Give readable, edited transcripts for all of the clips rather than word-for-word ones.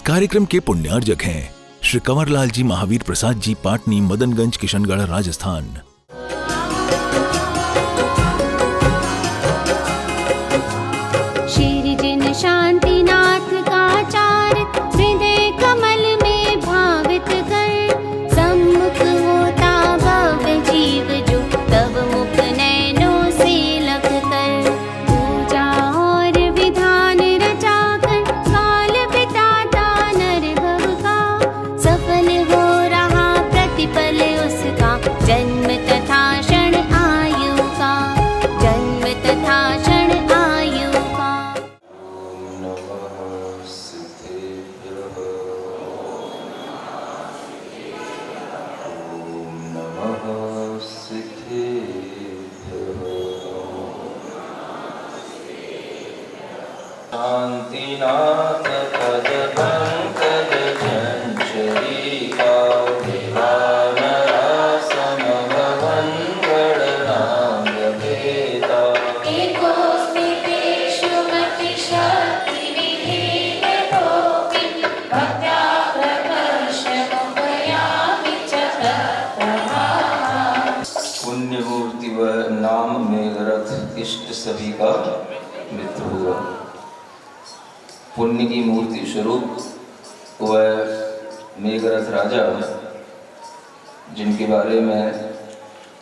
कार्यक्रम के पुण्यार्जक हैं श्री कंवरलाल जी महावीर प्रसाद जी, पाटनी, मदनगंज, किशनगढ़, राजस्थान। श्री जिन शांतिनाथ का चार हृदय कमल में भावित कर, सम्मुख होता भव्य जीव जो तब मुख नैनों से लग कर, पूजा और विधान रचा कर काल बिताता नर भव का, सफल हो रहा प्रतिपल उसका जन्म तथा क्षण आयु का, जन्म तथा क्षण आयु का। शांतिनाथ पद पंकज चंचलिका, देवानरासम भवन गणनाद भेदा, एकोस्मितेषु मतिशक्तिविहीन कोऽपि भक्त्या प्रकर्षमुपयामि च तत्प्रभाः। पुण्यमूर्ति व नाम मेघरथ इष्ट सभी का मित्र हुआ। पुण्य की मूर्ति स्वरूप वह मेघरथ राजा, जिनके बारे में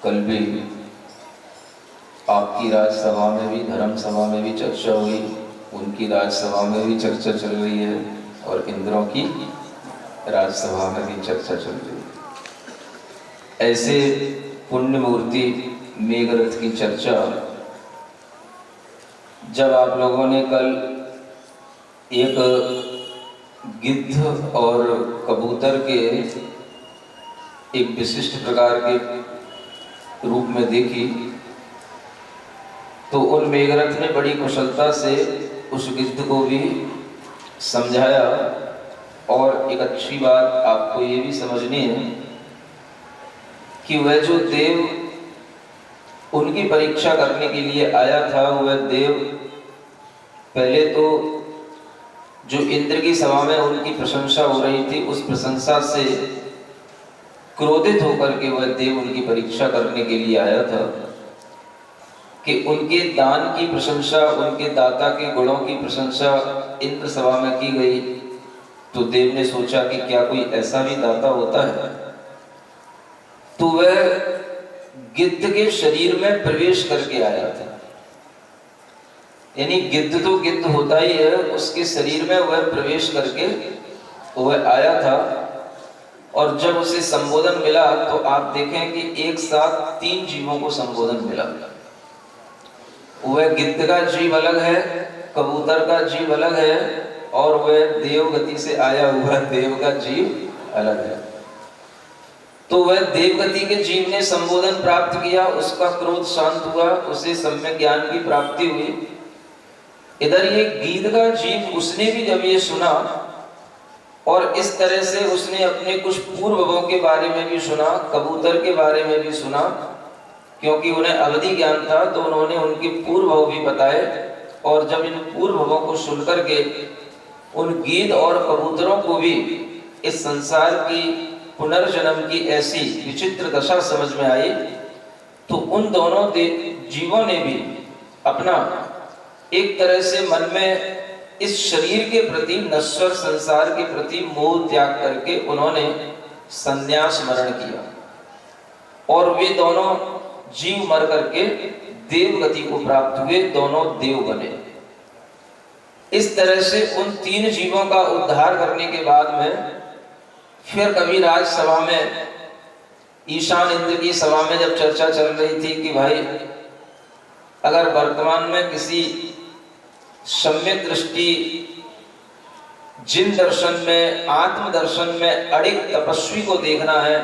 कल भी आपकी राजसभा में भी, धर्म सभा में भी चर्चा हुई, उनकी राजसभा में भी चर्चा चल रही है और इंद्रों की राजसभा में भी चर्चा चल रही है। ऐसे पुण्य मूर्ति मेघरथ की चर्चा जब आप लोगों ने कल एक गिद्ध और कबूतर के एक विशिष्ट प्रकार के रूप में देखी, तो उन मेघरथ ने बड़ी कुशलता से उस गिद्ध को भी समझाया। और एक अच्छी बात आपको ये भी समझनी है कि वह जो देव उनकी परीक्षा करने के लिए आया था, वह देव पहले तो जो इंद्र की सभा में उनकी प्रशंसा हो रही थी, उस प्रशंसा से क्रोधित होकर के वह देव उनकी परीक्षा करने के लिए आया था कि उनके दान की प्रशंसा, उनके दाता के गुणों की प्रशंसा इंद्र सभा में की गई। तो देव ने सोचा कि क्या कोई ऐसा भी दाता होता है, तो वह गिद्ध के शरीर में प्रवेश करके आया था। यानी गिद्ध तो गिद्ध होता ही है, उसके शरीर में वह प्रवेश करके वह आया था। और जब उसे संबोधन मिला तो आप देखें कि एक साथ 3 जीवों को संबोधन मिला। वह गिद्ध का जीव अलग है, कबूतर का जीव अलग है, और वह देवगति से आया हुआ देव का जीव अलग है। तो वह देवगति के जीव ने संबोधन प्राप्त किया, उसका क्रोध शांत हुआ, उसे सम्यक ज्ञान की प्राप्ति हुई। इधर ये गिद्ध का जीव, उसने भी जब ये सुना और इस तरह से उसने अपने कुछ पूर्वों के बारे में भी सुना, कबूतर के बारे में भी सुना, क्योंकि उन्हें अवधि ज्ञान था, तो उन्होंने उनके पूर्वों भी बताए। और जब इन पूर्वों को सुनकर के उन गिद्ध और कबूतरों को भी इस संसार की पुनर्जन्म की ऐसी विचित्र दशा समझ में आई, तो उन दोनों जीवों ने भी अपना एक तरह से मन में इस शरीर के प्रति, नश्वर संसार के प्रति मोह त्याग करके उन्होंने संन्यास मरण किया और वे दोनों जीव मर करके देव गति को प्राप्त हुए, दोनों देव बने। इस तरह से उन 3 जीवों का उद्धार करने के बाद में फिर कभी राजसभा में, ईशान इंद्र की सभा में जब चर्चा चल रही थी कि भाई अगर वर्तमान में किसी सम्यक दृष्टि, जिन दर्शन में, आत्म दर्शन में अड़िग तपस्वी को देखना है,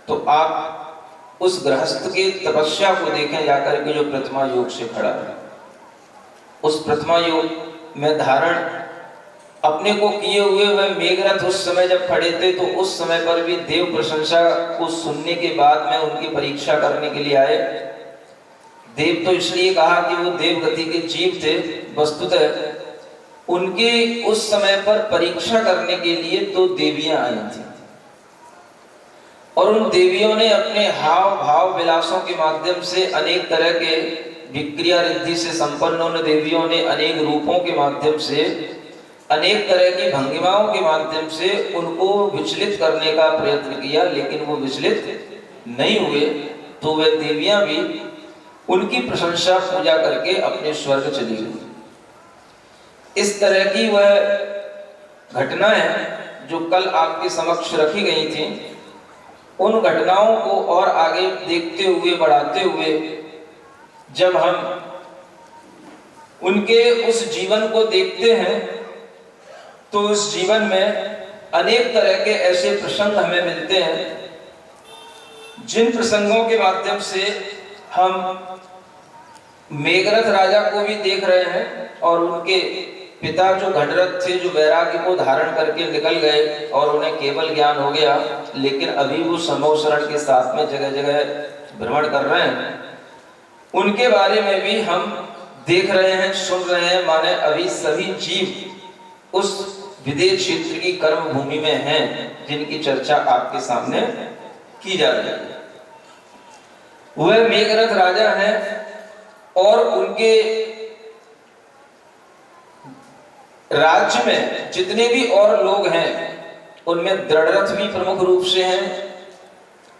तो आप उस गृहस्थ की तपस्या को देखें जाकर के, जो प्रतिमा योग से खड़ा है। उस प्रतिमा योग में धारण अपने को किए हुए वह मेघरथ उस समय जब खड़े थे, तो उस समय पर भी देव प्रशंसा को सुनने के बाद में उनकी परीक्षा करने के लिए आए। देव तो इसलिए कहा कि वो देव गति के जीव थे, वस्तुतः उनके उस समय पर परीक्षा करने के लिए 2 देवियां आई थी और उन देवियों ने अपने हाव भाव विलासों के माध्यम से अनेक तरह के विक्रिया रिद्धि से संपन्न उन देवियों ने अनेक रूपों के माध्यम से अनेक तरह की भंगिमाओं के माध्यम से उनको विचलित करने का प्रयत्न किया, लेकिन वो विचलित नहीं हुए। तो वे देवियां भी उनकी प्रशंसा पूजा करके अपने स्वर्ग चली गई। इस तरह की वह घटनाएं जो कल आपके समक्ष रखी गई थी, उन घटनाओं को और आगे देखते हुए बढ़ाते हुए जब हम उनके उस जीवन को देखते हैं तो उस जीवन में अनेक तरह के ऐसे प्रसंग हमें मिलते हैं जिन प्रसंगों के माध्यम से हम मेघरथ राजा को भी देख रहे हैं और उनके पिता जो घटरथ थे, जो वैराग्य को धारण करके निकल गए और उन्हें केवल ज्ञान हो गया, लेकिन अभी वो समोशरण के साथ में जगह जगह भ्रमण कर रहे हैं, उनके बारे में भी हम देख रहे हैं, सुन रहे हैं। माने अभी सभी जीव उस विदेश क्षेत्र की कर्म भूमि में हैं जिनकी चर्चा आपके सामने की जा रही है। वह मेघरथ राजा हैं और उनके राज्य में जितने भी और लोग हैं उनमें दृढ़रथ भी प्रमुख रूप से हैं,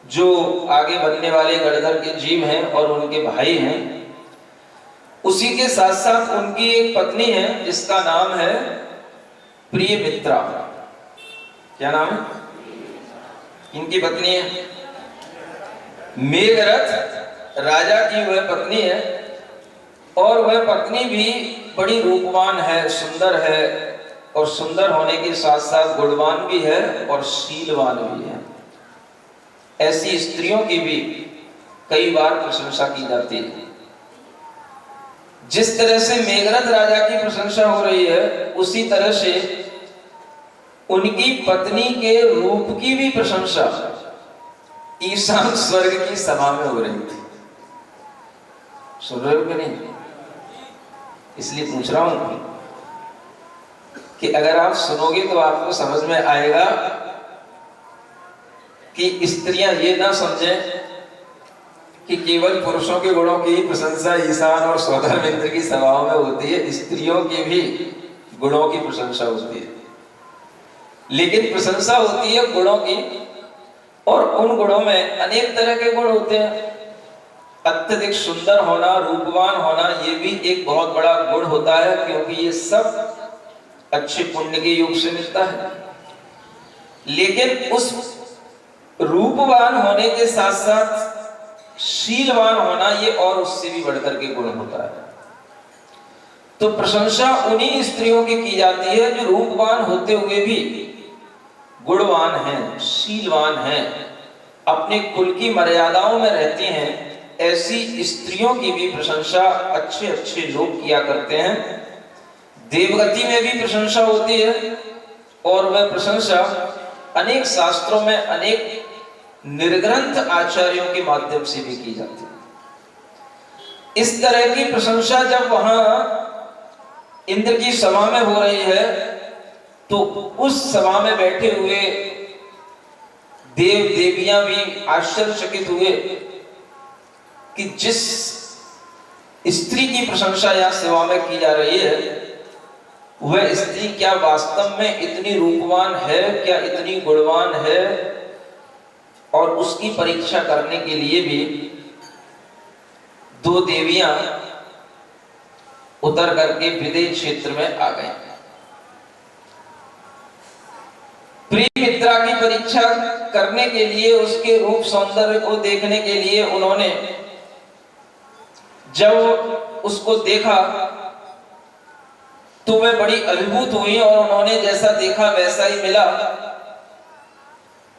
जो आगे बनने वाले गणधर के जीव हैं और उनके भाई हैं। उसी के साथ साथ उनकी एक पत्नी है जिसका नाम है प्रिय मित्रा। क्या नाम है? इनकी पत्नी है मेघरथ राजा की वह पत्नी है और वह पत्नी भी बड़ी रूपवान है, सुंदर है और सुंदर होने के साथ साथ गुणवान भी है और शीलवान भी है। ऐसी स्त्रियों की भी कई बार प्रशंसा की जाती है। जिस तरह से मेघरथ राजा की प्रशंसा हो रही है उसी तरह से उनकी पत्नी के रूप की भी प्रशंसा ईशान स्वर्ग की सभा में हो रही थी। सुन रहे हो कि नहीं? इसलिए पूछ रहा हूं कि अगर आप सुनोगे तो आपको समझ में आएगा कि स्त्रियां ये ना समझें कि केवल पुरुषों के गुणों की प्रशंसा ईशान और सौधर्मिंद्र की सभाओं में होती है, स्त्रियों की भी गुणों की प्रशंसा होती है। लेकिन प्रशंसा होती है गुणों की, और उन गुणों में अनेक तरह के गुण होते हैं। अत्यधिक सुंदर होना, रूपवान होना, ये भी एक बहुत बड़ा गुण होता है, क्योंकि ये सब अच्छे पुण्य के योग से मिलता है। लेकिन उस रूपवान होने के साथ साथ शीलवान होना ये और उससे भी बढ़कर के गुण होता है। तो प्रशंसा उन्हीं स्त्रियों की जाती है जो रूपवान होते हुए भी गुणवान हैं, शीलवान हैं, अपने कुल की मर्यादाओं में रहती हैं। ऐसी स्त्रियों की भी प्रशंसा अच्छे अच्छे लोग किया करते हैं। देवगति में भी प्रशंसा होती है और वह प्रशंसा अनेक शास्त्रों में अनेक निर्ग्रंथ आचार्यों के माध्यम से भी की जाती है। इस तरह की प्रशंसा जब वहां इंद्र की सभा में हो रही है तो उस सभा में बैठे हुए देव देवियां भी आश्चर्यचकित हुए कि जिस स्त्री की प्रशंसा यहां सेवा में की जा रही है वह स्त्री क्या वास्तव में इतनी रूपवान है, क्या इतनी गुणवान है। और उसकी परीक्षा करने के लिए भी दो देवियां उतर करके विदेह क्षेत्र में आ गई। प्रिय मित्रा की परीक्षा करने के लिए, उसके रूप सौंदर्य को देखने के लिए उन्होंने जब उसको देखा तो वे बड़ी अभिभूत हुई और उन्होंने जैसा देखा वैसा ही मिला।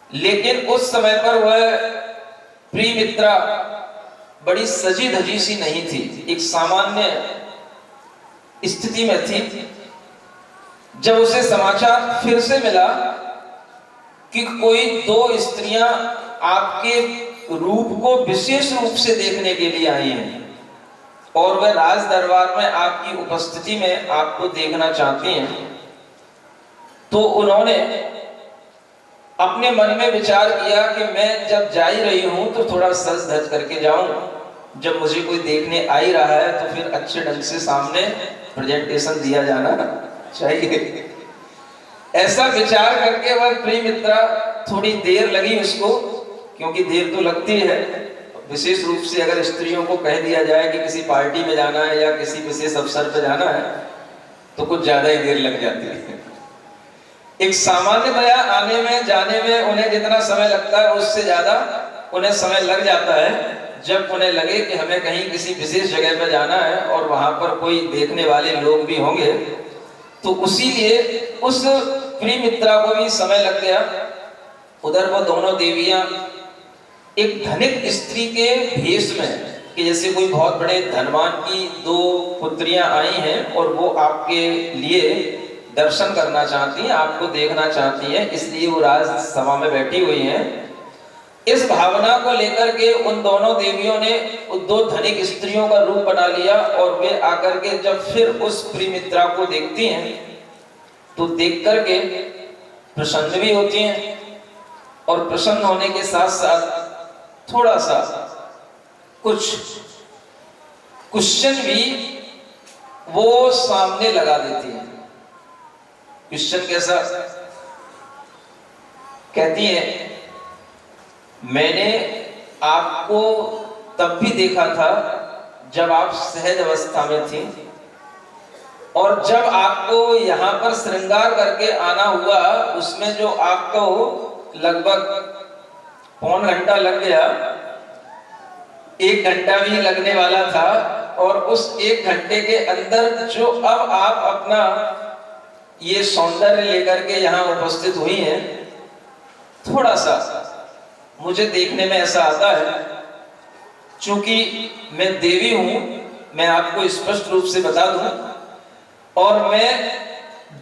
लेकिन उस समय पर वह प्रिय मित्रा बड़ी सजी धजी सी नहीं थी, एक सामान्य स्थिति में थी। जब उसे समाचार फिर से मिला कि कोई दो स्त्रियां आपके रूप को विशेष रूप से देखने के लिए आई हैं और वह राज दरबार में आपकी उपस्थिति में आपको देखना चाहती हैं। तो उन्होंने अपने मन में विचार किया कि मैं जब जा ही रही हूं तो थोड़ा सज धज करके जाऊं, जब मुझे कोई देखने आ ही रहा है तो फिर अच्छे ढंग से सामने प्रेजेंटेशन दिया जाना चाहिए। ऐसा विचार करके वह प्रिय मित्रा, थोड़ी देर लगी उसको, क्योंकि देर तो लगती है, विशेष रूप से अगर स्त्रियों को कह दिया जाए कि किसी पार्टी में जाना है या किसी विशेष अवसर पर जाना है तो कुछ ज्यादा ही देर लग जाती है। एक सामान्यतया आने में जाने में उन्हें जितना समय लगता है उससे ज्यादा उन्हें समय लग जाता है जब उन्हें लगे कि हमें कहीं किसी विशेष जगह पर जाना है और वहां पर कोई देखने वाले लोग भी होंगे। तो उसीलिए उस प्रिय मित्रा को भी समय लग गया। उधर वो दोनों देवियां एक धनिक स्त्री के भेष में, कि जैसे कोई बहुत बड़े धनवान की दो पुत्रियां आई हैं और वो आपके लिए दर्शन करना चाहती हैं, आपको देखना चाहती हैं, इसलिए वो राज सभा में बैठी हुई हैं। इस भावना को लेकर के उन दोनों देवियों ने दो धनिक स्त्रियों का रूप बना लिया और वे आकर के जब फिर उस प्रिय मित्रा को देखती हैं तो देख करके प्रसन्न भी होती हैं और प्रसन्न होने के साथ साथ थोड़ा सा कुछ क्वेश्चन भी वो सामने लगा देती हैं। क्वेश्चन कैसा? कहती है, मैंने आपको तब भी देखा था जब आप सहज अवस्था में थी, और जब आपको यहाँ पर श्रृंगार करके आना हुआ उसमें जो आपको लगभग पौन घंटा लग गया, 1 घंटा भी लगने वाला था, और उस 1 घंटे के अंदर जो अब आप अपना ये सौंदर्य लेकर के यहाँ उपस्थित हुई हैं, थोड़ा सा मुझे देखने में ऐसा आता है, चूंकि मैं देवी हूं, मैं आपको स्पष्ट रूप से बता दूं, और मैं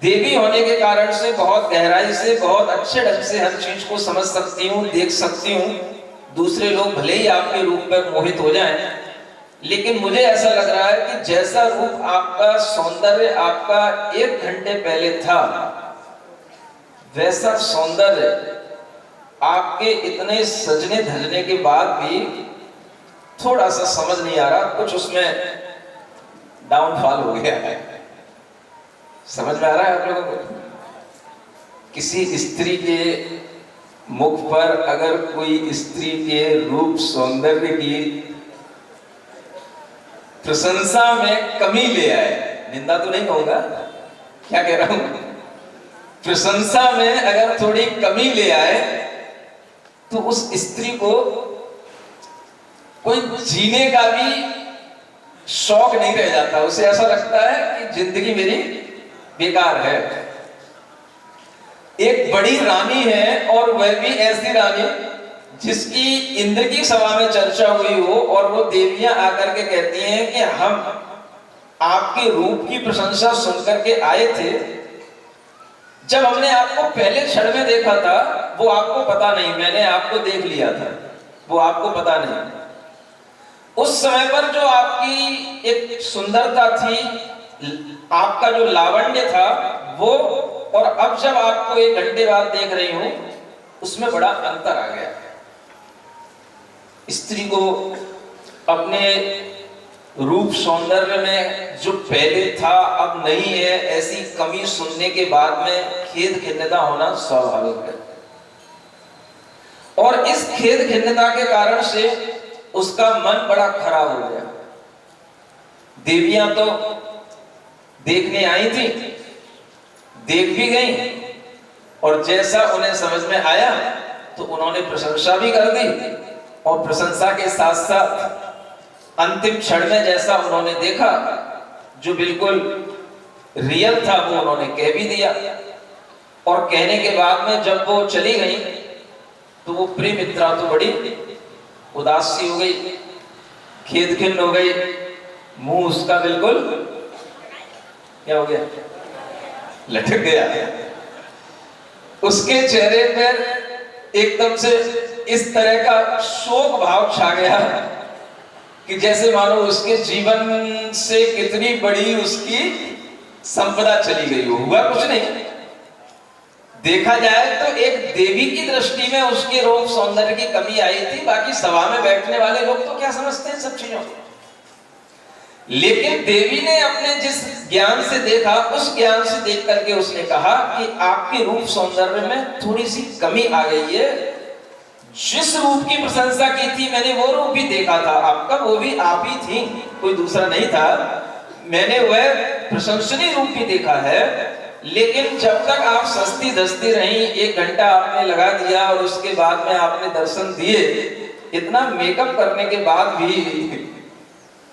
देवी होने के कारण से बहुत गहराई से, बहुत अच्छे ढंग से हर चीज को समझ सकती हूँ, देख सकती हूँ। दूसरे लोग भले ही आपके रूप पर मोहित हो जाएं, लेकिन मुझे ऐसा लग रहा है कि जैसा रूप आपका, सौंदर्य आपका 1 घंटे पहले था, वैसा सौंदर्य आपके इतने सजने धजने के बाद भी थोड़ा सा समझ नहीं आ रहा, कुछ उसमें डाउनफॉल हो गया है। समझ में आ रहा है आप लोगों को? किसी स्त्री के मुख पर अगर कोई स्त्री के रूप सौंदर्य की प्रशंसा में कमी ले आए, निंदा तो नहीं कहूंगा, क्या कह रहा हूं, प्रशंसा में अगर थोड़ी कमी ले आए तो उस स्त्री को कोई जीने का भी शौक नहीं रह जाता। उसे ऐसा लगता है कि जिंदगी मेरी बेकार है। एक बड़ी रानी है, और वह भी ऐसी रानी जिसकी इंद्र की सभा में चर्चा हुई हो, और वो देवियां आकर के कहती हैं कि हम आपके रूप की प्रशंसा सुनकर के आए थे, जब हमने आपको पहले क्षण में देखा था वो आपको पता नहीं, मैंने आपको देख लिया था, वो आपको पता नहीं। उस समय पर जो आपकी एक सुंदरता थी, आपका जो लावण्य था वो, और अब जब आपको 1 घंटे बाद देख रही हूं, उसमें बड़ा अंतर आ गया। स्त्री को अपने रूप सौंदर्य में जो पहले था अब नहीं है, ऐसी कमी सुनने के बाद में खेद खिन्नता होना स्वाभाविक है, और इस खेद खिन्नता के कारण से उसका मन बड़ा खराब हो गया। देवियां तो देखने आई थी, देख भी गई, और जैसा उन्हें समझ में आया तो उन्होंने प्रशंसा भी कर दी, और प्रशंसा के साथ साथ अंतिम क्षण में जैसा उन्होंने देखा, जो बिल्कुल रियल था, वो उन्होंने कह भी दिया। और कहने के बाद में जब वो चली गई तो वो प्रिय मित्रा तो बड़ी उदास सी हो गई, खेद खिन्न हो गई, मुंह उसका बिल्कुल क्या हो गया, लटक गया। उसके चेहरे पर एकदम से इस तरह का शोक भाव छा गया कि जैसे मानो उसके जीवन से कितनी बड़ी उसकी संपदा चली गई हो। हुआ कुछ नहीं। देखा जाए तो एक देवी की दृष्टि में उसके रूप सौंदर्य की कमी आई थी, बाकी सभा में बैठने वाले लोग तो क्या समझते हैं सब चीजों को। लेकिन देवी ने अपने जिस ज्ञान से देखा, उस ज्ञान से देख करके उसने कहा कि आपके रूप सौंदर्य में थोड़ी सी कमी आ गई है। जिस रूप की प्रशंसा की थी मैंने वो रूप भी देखा था आपका, वो भी आप ही थी, कोई दूसरा नहीं था। मैंने वह प्रशंसनीय रूप भी देखा है, लेकिन जब तक आप सस्ती धसती रही, 1 घंटा आपने लगा दिया और उसके बाद में आपने दर्शन दिए, इतना मेकअप करने के बाद भी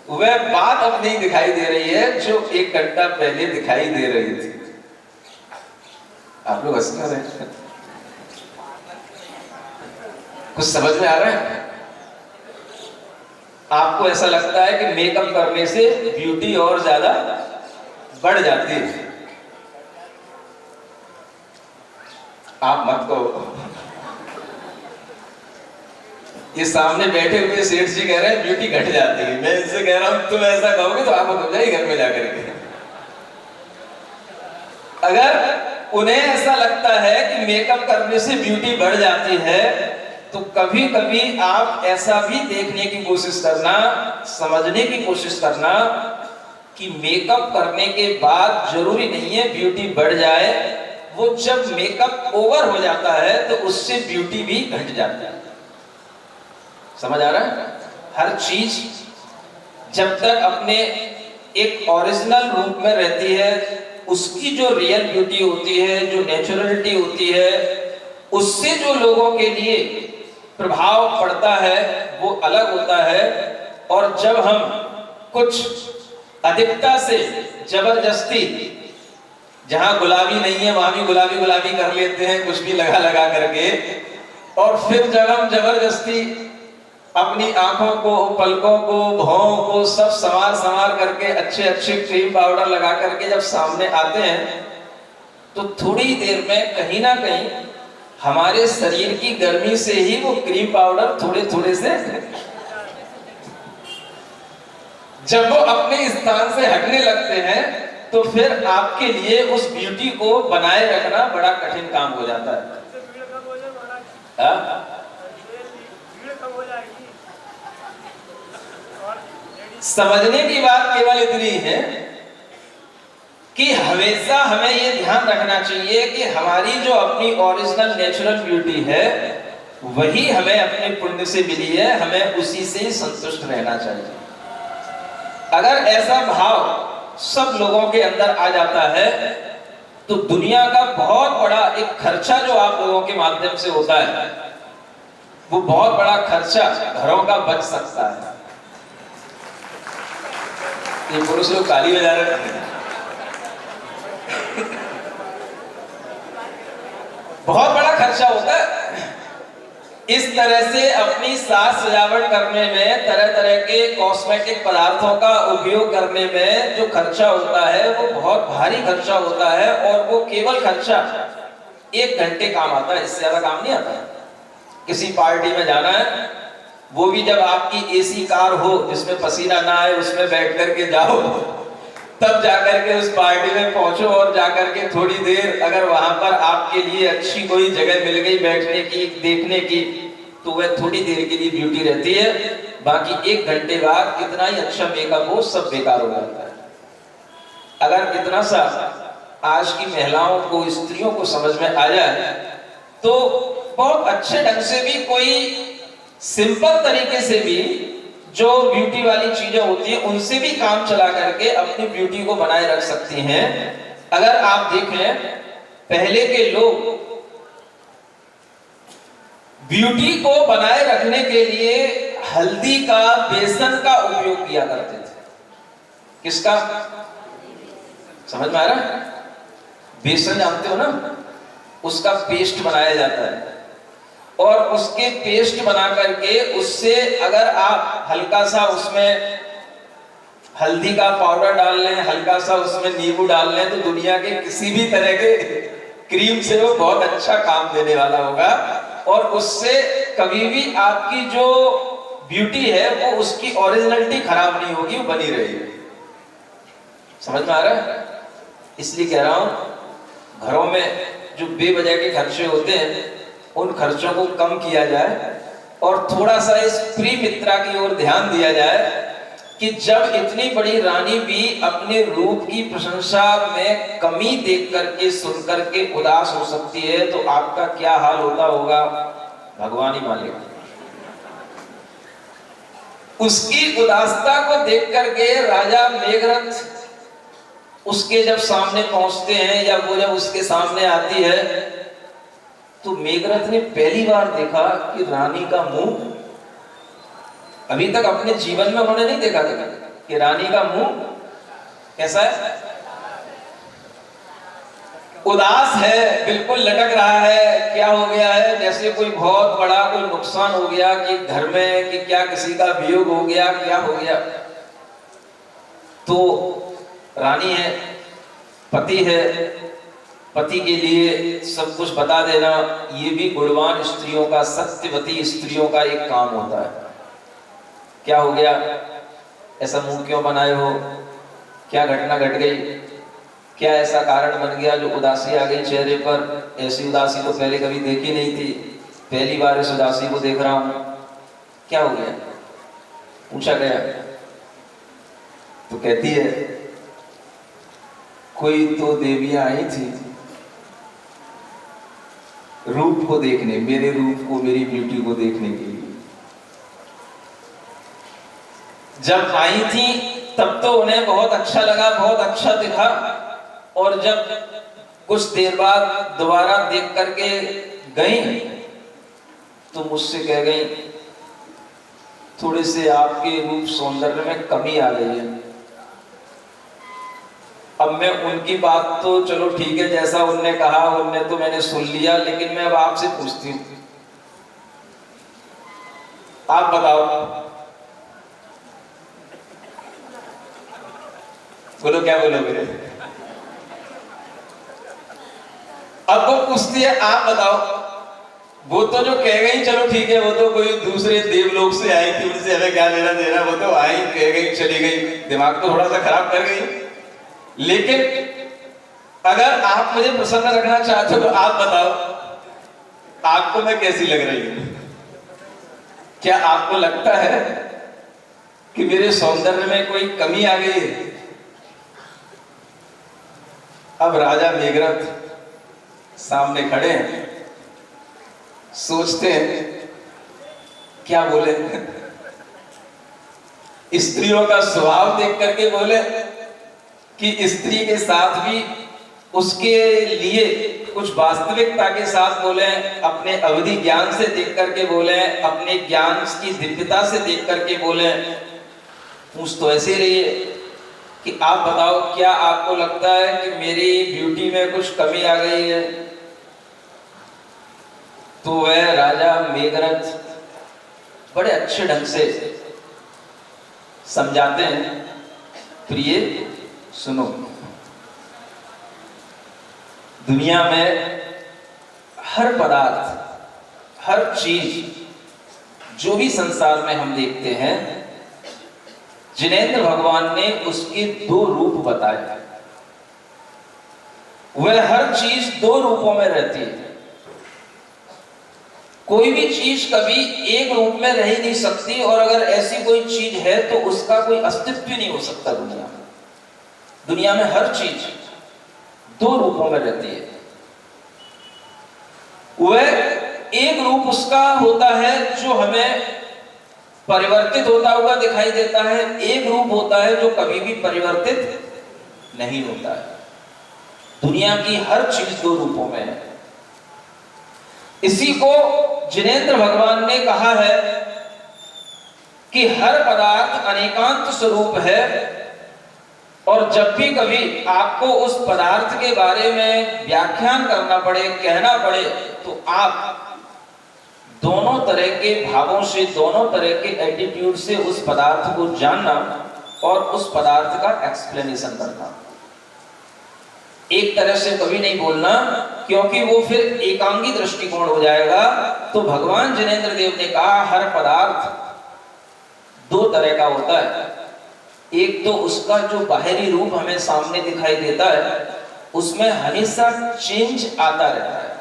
वह बात अब नहीं दिखाई दे रही है जो 1 घंटा पहले दिखाई दे रही थी। आप लोग हंस रहे हैं, कुछ समझ में आ रहा है? आपको ऐसा लगता है कि मेकअप करने से ब्यूटी और ज्यादा बढ़ जाती है। आप मत कहो। ये सामने बैठे हुए सेठ जी कह रहे हैं ब्यूटी घट जाती है। मैं इनसे कह रहा हूं तुम ऐसा कहोगे तो आप हो जाएगी घर में जाकर के। अगर उन्हें ऐसा लगता है कि मेकअप करने से ब्यूटी बढ़ जाती है, तो कभी कभी आप ऐसा भी देखने की कोशिश करना, समझने की कोशिश करना कि मेकअप करने के बाद जरूरी नहीं है ब्यूटी बढ़ जाए। वो जब मेकअप ओवर हो जाता है तो उससे ब्यूटी भी घट जाती है। समझ आ रहा है? हर चीज जब तक अपने एक ओरिजिनल रूप में रहती है, उसकी जो रियल ब्यूटी होती है, जो नेचुरलिटी होती है, उससे जो लोगों के लिए प्रभाव पड़ता है वो अलग होता है। और जब हम कुछ अधिकता से जबरदस्ती, जहां गुलाबी नहीं है वहां भी गुलाबी गुलाबी कर लेते हैं, कुछ भी लगा लगा करके, और फिर जब हम जबरदस्ती अपनी आंखों को, पलकों को, भौं को सब संवार करके अच्छे अच्छे क्रीम पाउडर लगा करके जब सामने आते हैं, तो थोड़ी देर में कहीं ना कहीं हमारे शरीर की गर्मी से ही वो क्रीम पाउडर थोड़े थोड़े से जब वो अपने स्थान से हटने लगते हैं, तो फिर आपके लिए उस ब्यूटी को बनाए रखना बड़ा कठिन काम हो जाता है। समझने की बात केवल इतनी है कि हमेशा हमें ये ध्यान रखना चाहिए कि हमारी जो अपनी ओरिजिनल नेचुरल ब्यूटी है वही हमें अपने पुण्य से मिली है, हमें उसी से ही संतुष्ट रहना चाहिए। अगर ऐसा भाव सब लोगों के अंदर आ जाता है तो दुनिया का बहुत बड़ा एक खर्चा जो आप लोगों के माध्यम से होता है, वो बहुत बड़ा खर्चा घरों का बच सकता है। ये पुरुष लोग ताली बजा रहे हैं। बहुत बड़ा खर्चा होता है। इस तरह से अपनी साज सजावट करने में, तरह तरह के कॉस्मेटिक पदार्थों का उपयोग करने में जो खर्चा होता है वो बहुत भारी खर्चा होता है, और वो केवल खर्चा 1 घंटे काम आता है, इससे ज्यादा काम नहीं आता। किसी पार्टी में जाना है, वो भी जब आपकी एसी कार हो जिसमें पसीना ना आए, उसमें बैठ करके जाओ, तब जाकर के उस पार्टी में पहुंचो, और जाकर के थोड़ी देर अगर वहां पर आपके लिए अच्छी कोई जगह मिल गई बैठने की, देखने की, तो वह थोड़ी देर के लिए ब्यूटी रहती है। बाकी 1 घंटे बाद कितना ही अच्छा मेकअप हो, सब बेकार हो जाता है। अगर इतना सा आज की महिलाओं को, स्त्रियों को समझ में आ जाए तो बहुत अच्छे ढंग से भी, कोई सिंपल तरीके से भी जो ब्यूटी वाली चीजें होती है उनसे भी काम चला करके अपनी ब्यूटी को बनाए रख सकती हैं। अगर आप देखें, पहले के लोग ब्यूटी को बनाए रखने के लिए हल्दी का, बेसन का उपयोग किया करते थे। किसका? समझ में आ रहा है? बेसन जानते हो ना, उसका पेस्ट बनाया जाता है, और उसके पेस्ट बना करके उससे अगर आप हल्का सा उसमें हल्दी का पाउडर डाल लें, हल्का सा उसमें नींबू डाल लें, तो दुनिया के किसी भी तरह के क्रीम से वो बहुत अच्छा काम देने वाला होगा। और उससे कभी भी आपकी जो ब्यूटी है वो उसकी ओरिजिनलिटी खराब नहीं होगी, वो बनी रहेगी। समझ में आ रहा है? इसलिए कह रहा हूं घरों में जो बेवजह के खर्चे होते हैं उन खर्चों को कम किया जाए और थोड़ा सा इस प्रिय मित्रा की ओर ध्यान दिया जाए कि जब इतनी बड़ी रानी भी अपने रूप की प्रशंसा में कमी देख करके सुन करके उदास हो सकती है तो आपका क्या हाल होता होगा भगवान ही मालिक। उसकी उदासता को देख करके राजा मेघरथ उसके जब सामने पहुंचते हैं या वो जब उसके सामने आती है तो मेघरथ ने पहली बार देखा कि रानी का मुंह, अभी तक अपने जीवन में उन्होंने नहीं देखा था कि रानी का मुंह कैसा है, उदास है, बिल्कुल लटक रहा है। क्या हो गया है? जैसे कोई बहुत बड़ा कोई नुकसान हो गया कि घर में, कि क्या किसी का वियोग हो गया, क्या हो गया। तो रानी है, पति है, पति के लिए सब कुछ बता देना ये भी गुणवान स्त्रियों का, सत्यवती स्त्रियों का एक काम होता है। क्या हो गया, ऐसा मुंह क्यों बनाए हो, क्या घटना घट गई, क्या ऐसा कारण बन गया जो उदासी आ गई चेहरे पर? ऐसी उदासी तो पहले कभी देखी नहीं थी, पहली बार इस उदासी को देख रहा हूं, क्या हो गया? पूछा गया तो कहती है कोई तो देवियां आई थी रूप को देखने, मेरे रूप को, मेरी ब्यूटी को देखने के लिए। जब आई थी तब तो उन्हें बहुत अच्छा लगा, बहुत अच्छा दिखा, और जब कुछ देर बाद दोबारा देख करके गई तो मुझसे कह गई थोड़े से आपके रूप सौंदर्य में कमी आ गई है। अब मैं उनकी बात तो चलो ठीक है, जैसा उनने कहा उनने तो मैंने सुन लिया, लेकिन मैं अब आपसे पूछती हूँ, आप बताओ, बोलो क्या बोलोगे? अब वो पूछती है आप बताओ। वो तो जो कह गई चलो ठीक है, वो तो कोई दूसरे देवलोक से आई थी, उनसे हमें क्या लेना देना, वो तो आई, कह गई, चली गई, दिमाग तो थोड़ा सा खराब कर गई। लेकिन अगर आप मुझे प्रसन्न रखना चाहते हो तो आप बताओ आपको मैं कैसी लग रही हूं? क्या आपको लगता है कि मेरे सौंदर्य में कोई कमी आ गई है? अब राजा मेघरथ सामने खड़े हैं, सोचते हैं क्या बोले। स्त्रियों का स्वभाव देख करके बोले कि स्त्री के साथ भी उसके लिए कुछ वास्तविकता के साथ बोले, अपने अवधि ज्ञान से देख करके बोले, अपने ज्ञान की दिव्यता से देख करके बोले। पूछ तो ऐसे रही है कि आप बताओ क्या आपको लगता है कि मेरी ब्यूटी में कुछ कमी आ गई है? तो वह राजा मेघरथ बड़े अच्छे ढंग से समझाते हैं, प्रिय सुनो, दुनिया में हर पदार्थ, हर चीज जो भी संसार में हम देखते हैं, जिनेंद्र भगवान ने उसके दो रूप बताए। वह हर चीज दो रूपों में रहती है। कोई भी चीज कभी एक रूप में रह ही नहीं सकती, और अगर ऐसी कोई चीज है तो उसका कोई अस्तित्व नहीं हो सकता दुनिया में। दुनिया में हर चीज दो रूपों में रहती है। वह एक रूप उसका होता है जो हमें परिवर्तित होता हुआ दिखाई देता है, एक रूप होता है जो कभी भी परिवर्तित नहीं होता है। दुनिया की हर चीज दो रूपों में है। इसी को जिनेंद्र भगवान ने कहा है कि हर पदार्थ अनेकांत स्वरूप है, और जब भी कभी आपको उस पदार्थ के बारे में व्याख्यान करना पड़े, कहना पड़े, तो आप दोनों तरह के भावों से, दोनों तरह के एटीट्यूड से उस पदार्थ को जानना और उस पदार्थ का एक्सप्लेनेशन करना। एक तरह से कभी नहीं बोलना, क्योंकि वो फिर एकांगी दृष्टिकोण हो जाएगा। तो भगवान जिनेंद्र देव ने कहा हर पदार्थ दो तरह का होता है। एक तो उसका जो बाहरी रूप हमें सामने दिखाई देता है, उसमें हमेशा चेंज आता रहता है,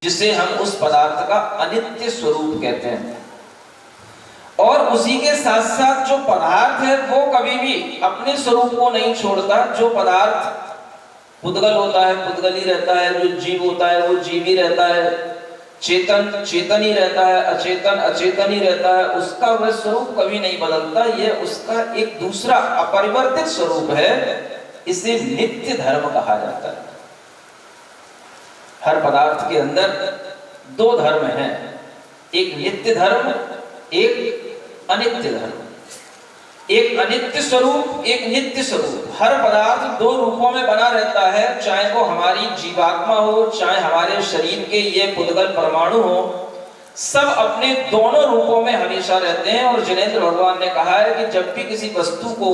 जिसे हम उस पदार्थ का अनित्य स्वरूप कहते हैं। और उसी के साथ साथ जो पदार्थ है वो कभी भी अपने स्वरूप को नहीं छोड़ता। जो पदार्थ पुद्गल होता है पुद्गल ही रहता है, जो जीव होता है वो जीव ही रहता है, चेतन चेतन ही रहता है, अचेतन अचेतन ही रहता है, उसका वह स्वरूप कभी नहीं बदलता। यह उसका एक दूसरा अपरिवर्तित स्वरूप है, इसे नित्य धर्म कहा जाता है। हर पदार्थ के अंदर दो धर्म हैं, एक नित्य धर्म, एक अनित्य धर्म। एक अनित्य स्वरूप, एक नित्य स्वरूप। हर पदार्थ दो रूपों में बना रहता है, चाहे वो हमारी जीवात्मा हो, चाहे हमारे शरीर के ये पुद्गल परमाणु हो, सब अपने दोनों रूपों में हमेशा रहते हैं। और जिनेंद्र भगवान ने कहा है कि जब भी किसी वस्तु को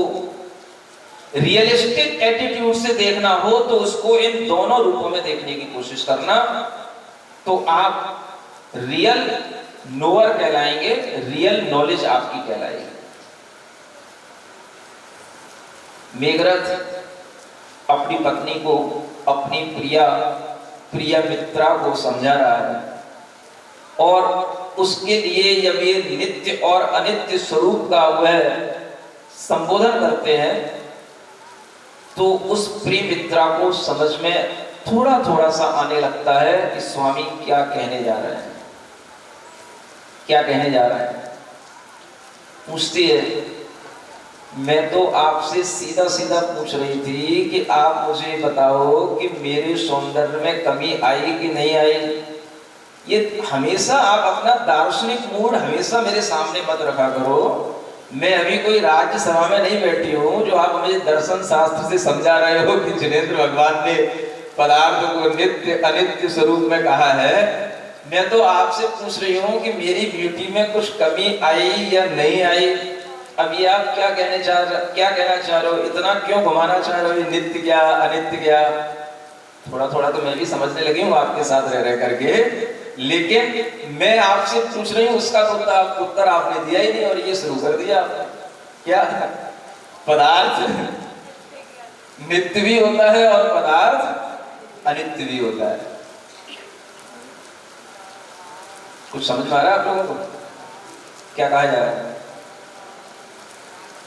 रियलिस्टिक एटीट्यूड से देखना हो तो उसको इन दोनों रूपों में देखने की कोशिश करना, तो आप रियल नोअर कहलाएंगे, रियल नॉलेज आपकी कहलाएगी। मेघरथ अपनी पत्नी को, अपनी प्रिया मित्रा को समझा रहा है, और उसके लिए जब ये नित्य और अनित्य स्वरूप का वह संबोधन करते हैं, तो उस प्रिय मित्रा को समझ में थोड़ा थोड़ा सा आने लगता है कि स्वामी क्या कहने जा रहे हैं, क्या कहने जा रहे हैं। पूछती है, मैं तो आपसे सीधा सीधा पूछ रही थी कि आप मुझे बताओ कि मेरे सौंदर्य में कमी आई कि नहीं आई। ये हमेशा आप अपना दार्शनिक मूड हमेशा मेरे सामने मत रखा करो। मैं अभी कोई राज्यसभा में नहीं बैठी हूँ जो आप मुझे दर्शन शास्त्र से समझा रहे हो कि जिनेंद्र भगवान ने पदार्थ को नित्य अनित्य स्वरूप में कहा है। मैं तो आपसे पूछ रही हूँ कि मेरी ब्यूटी में कुछ कमी आई या नहीं आई। अभी आप क्या कहना चाह रहे हो, इतना क्यों घुमाना चाह रहे हो, नित्य क्या अनित्य क्या। थोड़ा थोड़ा तो मैं भी समझने लगी हूँ आपके साथ रह करके, लेकिन मैं आपसे पूछ रही हूँ उसका उत्तर आपने दिया ही नहीं, और ये शुरू कर दिया क्या। पदार्थ नित्य भी होता है और पदार्थ अनित्य भी होता है। कुछ समझ में आ रहा है आप लोगों को क्या कहा जा रहा है।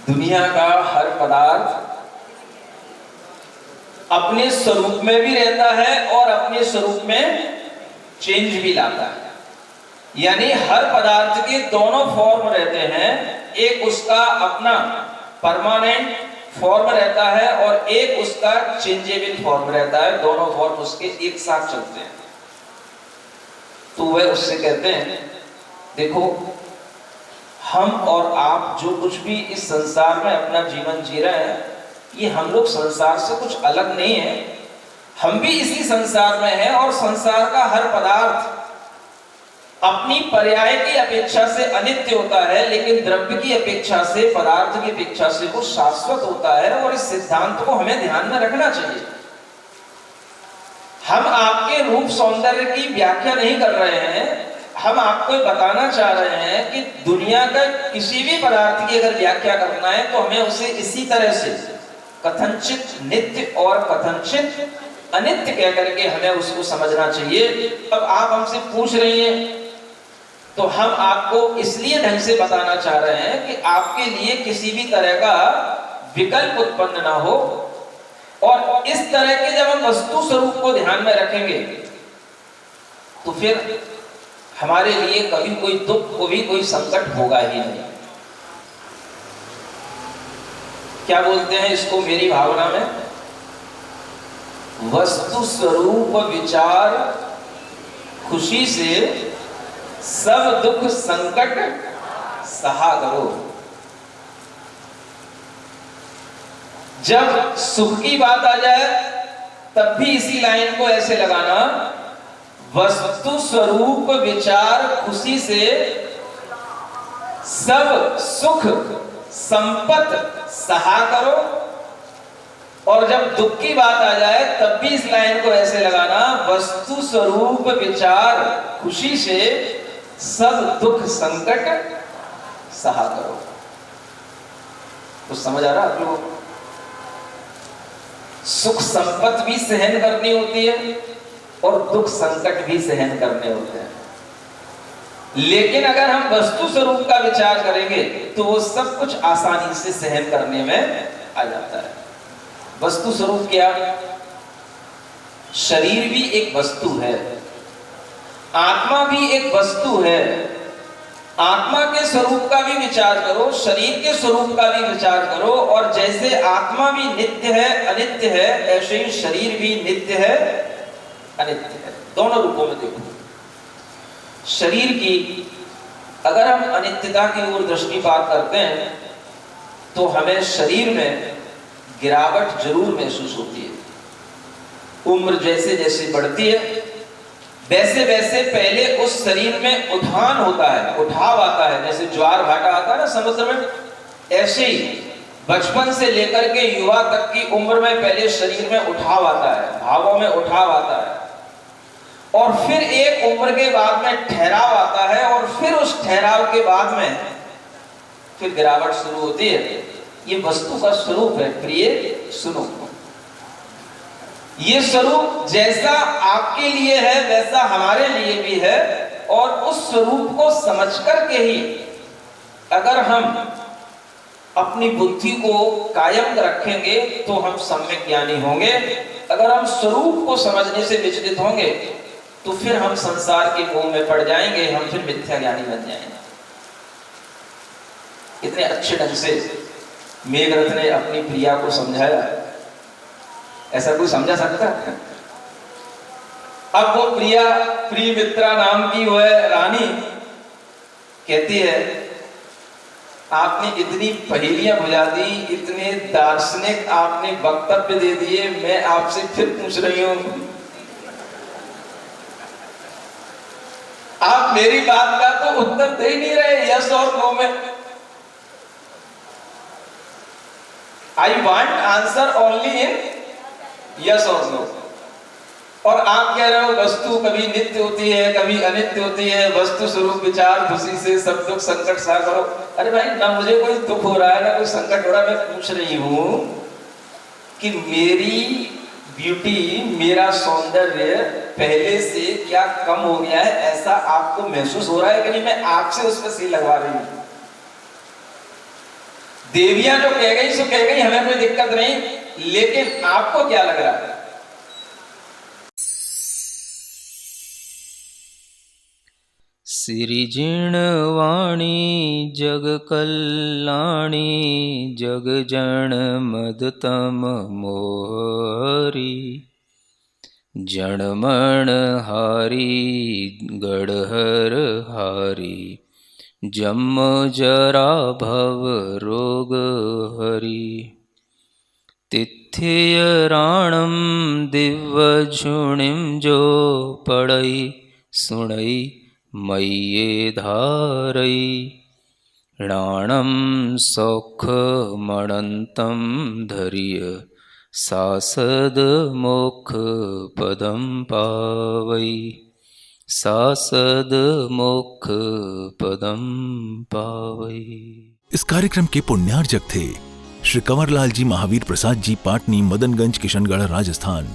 दुनिया का हर पदार्थ अपने स्वरूप में भी रहता है और अपने स्वरूप में चेंज भी लाता है। यानी हर पदार्थ के दोनों फॉर्म रहते हैं, एक उसका अपना परमानेंट फॉर्म रहता है और एक उसका चेंजेबल फॉर्म रहता है। दोनों फॉर्म उसके एक साथ चलते हैं। तो वह उससे कहते हैं, देखो हम और आप जो कुछ भी इस संसार में अपना जीवन जी रहे हैं, ये हम लोग संसार से कुछ अलग नहीं है। हम भी इसी संसार में हैं और संसार का हर पदार्थ अपनी पर्याय की अपेक्षा से अनित्य होता है, लेकिन द्रव्य की अपेक्षा से, पदार्थ की अपेक्षा से वो शाश्वत होता है। और इस सिद्धांत को हमें ध्यान में रखना चाहिए। हम आपके रूप सौंदर्य की व्याख्या नहीं कर रहे हैं, हम आपको बताना चाह रहे हैं कि दुनिया का किसी भी पदार्थ की अगर व्याख्या करना है तो हमें उसे इसी तरह से कथनचित नित्य और कथनचित अनित्य कह करके हमें उसको समझना चाहिए। अब आप हमसे पूछ रही हैं तो हम आपको इसलिए ढंग से बताना चाह रहे हैं कि आपके लिए किसी भी तरह का विकल्प उत्पन्न ना हो। और इस तरह के जब हम वस्तु स्वरूप को ध्यान में रखेंगे तो फिर हमारे लिए कभी कोई दुख, कभी कोई संकट होगा ही नहीं। क्या बोलते हैं इसको मेरी भावना में, वस्तु स्वरूप विचार खुशी से सब दुख संकट सहा करो। जब सुख की बात आ जाए तब भी इसी लाइन को ऐसे लगाना, वस्तु स्वरूप विचार खुशी से सब सुख संपत्ति सहा करो। और जब दुख की बात आ जाए तब भी इस लाइन को ऐसे लगाना, वस्तु स्वरूप विचार खुशी से सब दुख संकट सहा करो। तो समझ आ रहा आप लोगों को? सुख संपत्ति भी सहन करनी होती है और दुख संकट भी सहन करने होते हैं, लेकिन अगर हम वस्तु स्वरूप का विचार करेंगे तो वो सब कुछ आसानी से सहन करने में आ जाता है। वस्तु स्वरूप क्या? शरीर भी एक वस्तु है, आत्मा भी एक वस्तु है। आत्मा के स्वरूप का भी विचार करो, शरीर के स्वरूप का भी विचार करो, और जैसे आत्मा भी नित्य है अनित्य है, ऐसे ही शरीर भी नित्य है अनित्य है। दोनों रूपों में देखो। शरीर की अगर हम अनित्यता की ओर दृष्टिपात करते हैं तो हमें शरीर में गिरावट जरूर महसूस होती है। उम्र जैसे जैसे बढ़ती है वैसे वैसे पहले उस शरीर में उठान होता है, उठाव आता है, जैसे ज्वार भाटा आता है ना समुद्र में, ऐसे ही बचपन से लेकर के युवा तक की उम्र में पहले शरीर में उठाव आता है, भावों में उठाव आता है, और फिर एक उम्र के बाद में ठहराव आता है, और फिर उस ठहराव के बाद में फिर गिरावट शुरू होती है। ये वस्तु का स्वरूप है। प्रिय सुनो, ये स्वरूप जैसा आपके लिए है वैसा हमारे लिए भी है, और उस स्वरूप को समझ करके ही अगर हम अपनी बुद्धि को कायम रखेंगे तो हम सम्यक ज्ञानी होंगे। अगर हम स्वरूप को समझने से विचलित होंगे तो फिर हम संसार के मोह में पड़ जाएंगे, हम फिर मिथ्या ज्ञानी बन जाएंगे। इतने अच्छे ढंग से मेघरथ ने अपनी प्रिया को समझाया, ऐसा कोई समझा सकता है? अब वो प्रिय मित्रा नाम की वो है रानी, कहती है आपने इतनी पहेलियां बुझा दी, इतने दार्शनिक आपने वक्तव्य दे दिए, मैं आपसे फिर पूछ रही हूं, आप मेरी बात का तो उत्तर दे ही नहीं रहे यस और नो में। I want answer only in yes और नो। और आप कह रहे हो वस्तु कभी नित्य होती है कभी अनित्य होती है, वस्तु स्वरूप विचार खुशी से सब दुख संकट सा करो। अरे भाई, ना मुझे कोई दुख हो रहा है ना कोई संकट हो रहा है, मैं पूछ रही हूं कि मेरी ब्यूटी, मेरा सौंदर्य पहले से क्या कम हो गया है, ऐसा आपको महसूस हो रहा है कि नहीं? मैं आपसे उस पर सील लगवा रही हूं। देवियां जो कह गई सो कह गई, हमें कोई दिक्कत नहीं, लेकिन आपको क्या लग रहा है? सिरिजिण वाणी जग कल्याणी, जग जन मदतम मोहरी, जनमण हारी गढ़हर हारी, जम जरा भव रोग हरि, तिथ्य राणम दिव्य झुणिम जो पढ़ई सुणई मय्ये धारई, राणम सौख मणंतम धर्य, सासद मोक्ष पदम पावई, सासद मोक्ष पदम पावई। इस कार्यक्रम के पुण्यार्जक थे श्री कंवरलाल जी महावीर प्रसाद जी, पाटनी, मदनगंज, किशनगढ़, राजस्थान।